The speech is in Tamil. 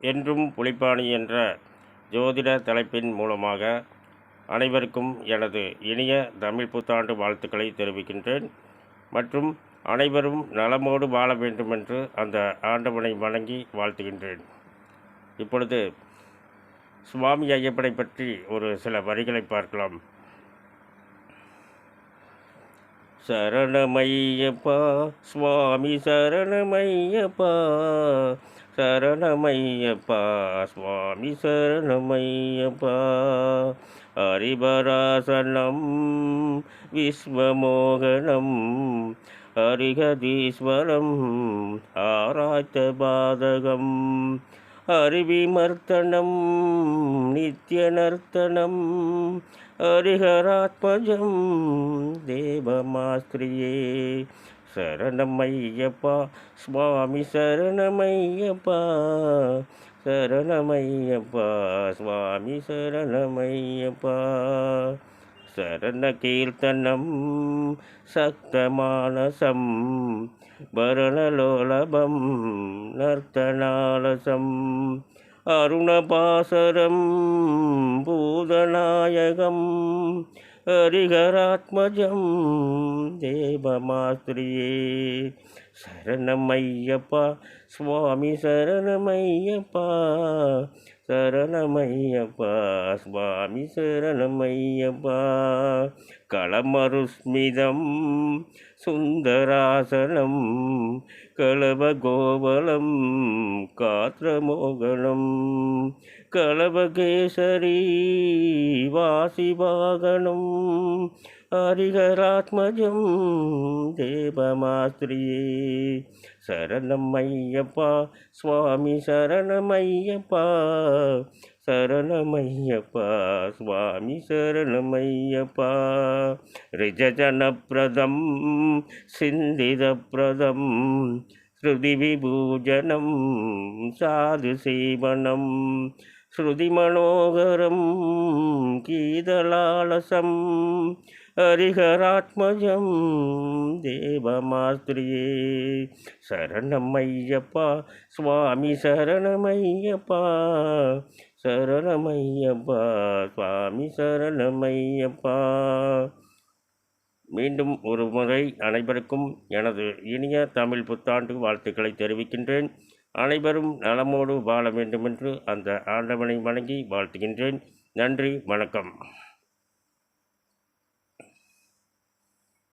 என்றும் புலிப்பாணி என்ற ஜோதிட தலைப்பின் மூலமாக அனைவருக்கும் எனது இனிய தமிழ் புத்தாண்டு வாழ்த்துக்களை தெரிவிக்கின்றேன். மற்றும் அனைவரும் நலமோடு வாழ வேண்டுமென்று அந்த ஆண்டவனை வணங்கி வாழ்த்துகின்றேன். இப்பொழுது சுவாமி ஐயப்பனை பற்றி ஒரு சில வரிகளை பார்க்கலாம். சரணமையப்பா சுவாமி சரணமையப்பா, சரணமையப்பா சுவாமி சரணமையப்பா. ஹரிபராசனம் விஸ்வமோகனம் ஹரிகதீஸ்வரம் ஆராய்த்த பாதகம், ஹரிவிமர்த்தனம் நித்யநர்த்தனம் ஹரிஹராத்மஜம் தேவமாஸ்திரியே. சரணமையப்பா சுவாமி சரணமையப்பா, சரணமையப்பா சுவாமி சரணமையப்பா. சரண கீர்த்தனம் சக்தமானசம் வரணலோலபம் நர்த்தனாலசம் அருணபாசரம் பூதநாயகம் ஹரிஹராத்மஜம் தேவமாஸ்திரியே. சரணமையப்பா சுவாமி சரணமையப்பா, சரணமையப்பா சுவாமி சரணமையப்பா. களமருஸ்மிதம் சுந்தராசனம் கலவகோவலம் காத்ரமோகனம் கலவகேசரி வாசிவாகனம் ஹரிஹராத்மஜம் தேவமாஸ்திரியே. சரணமையப்பா சுவாமி சரணமையப்பா, சரணமையப்பா சுவாமி சரணமையப்பா. ரிஜஜனப்ரதம் சிந்திதப்ரதம் ஸ்ருதிவிபூஜனம் சாது சேவனம் ஸ்ருதிமனோகரம் கீதலாலசம் ஹரிஹராத்மஜம் தேவமாஸ்திரியே. சரணமையப்பா சுவாமி சரணமையப்பா, சரணமையப்பா சுவாமி சரணமையப்பா. மீண்டும் ஒரு முறை அனைவருக்கும் எனது இனிய தமிழ் புத்தாண்டு வாழ்த்துக்களை தெரிவிக்கின்றேன். அனைவரும் நலமோடு வாழ வேண்டுமென்று அந்த ஆண்டவனை வணங்கி வாழ்த்துகின்றேன். நன்றி, வணக்கம்.